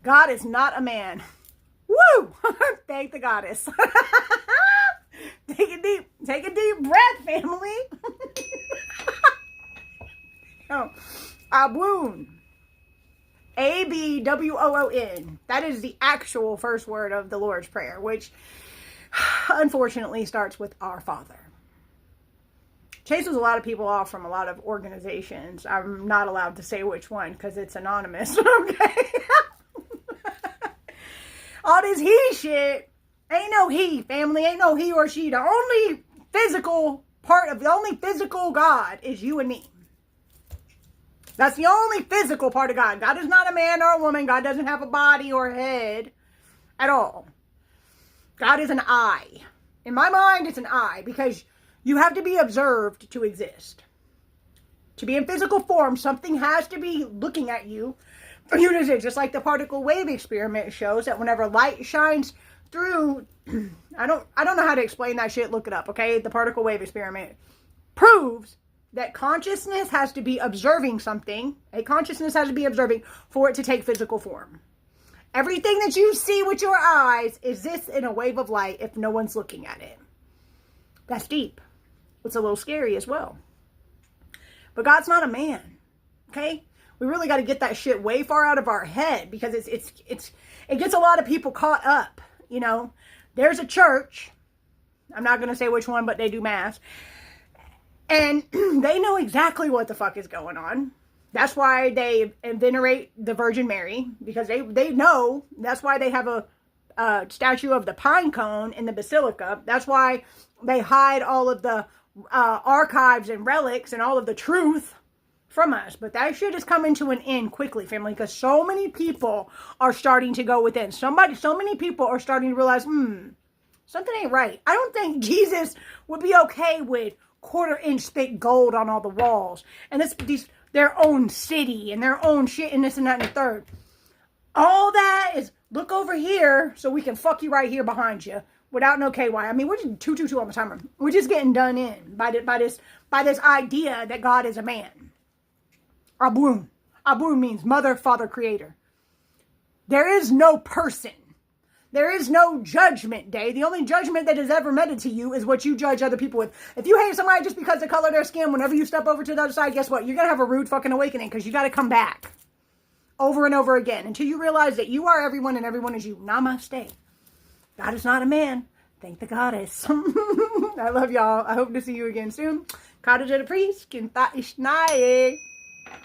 God is not a man. Woo! Thank the goddess. Take a deep breath, family. Oh, Abwoon. Abwoon. That is the actual first word of the Lord's Prayer, which unfortunately starts with Our Father. Chases a lot of people off from a lot of organizations. I'm not allowed to say which one because it's anonymous. Okay. All this he shit. Ain't no he, family. Ain't no he or she. The only physical God is you and me. That's the only physical part of God. God is not a man or a woman. God doesn't have a body or a head at all. God is an I. In my mind, it's an I because you have to be observed to exist. To be in physical form, something has to be looking at you for you to exist. Just like the particle wave experiment shows that whenever light shines through, I don't know how to explain that shit. Look it up, okay? The particle wave experiment proves that consciousness has to be observing something. A consciousness has to be observing for it to take physical form. Everything that you see with your eyes exists in a wave of light if no one's looking at it. That's deep. It's a little scary as well. But God's not a man, okay? We really got to get that shit way far out of our head because it gets a lot of people caught up, you know. There's a church, I'm not going to say which one, but they do mass. And they know exactly what the fuck is going on. That's why they venerate the Virgin Mary, because they know. That's why they have a statue of the pine cone in the basilica. That's why they hide all of the archives and relics and all of the truth from us. But that shit is coming to an end quickly, family, because so many people are starting to go within. So many people are starting to realize, something ain't right. I don't think Jesus would be okay with 1/4 inch thick gold on all the walls. And their own city and their own shit and this and that and the third. All that is, look over here so we can fuck you right here behind you without no KY. I mean, we're just 222 on the timer. We're just getting done in by this idea that God is a man. Abun. Abun means mother, father, creator. There is no person. There is no judgment day. The only judgment that is ever meted to you is what you judge other people with. If you hate somebody just because of the color of their skin, whenever you step over to the other side, guess what? You're going to have a rude fucking awakening because you got to come back over and over again until you realize that you are everyone and everyone is you. Namaste. God is not a man. Thank the goddess. I love y'all. I hope to see you again soon. Kada Jada Priest. Kinta Ishnae.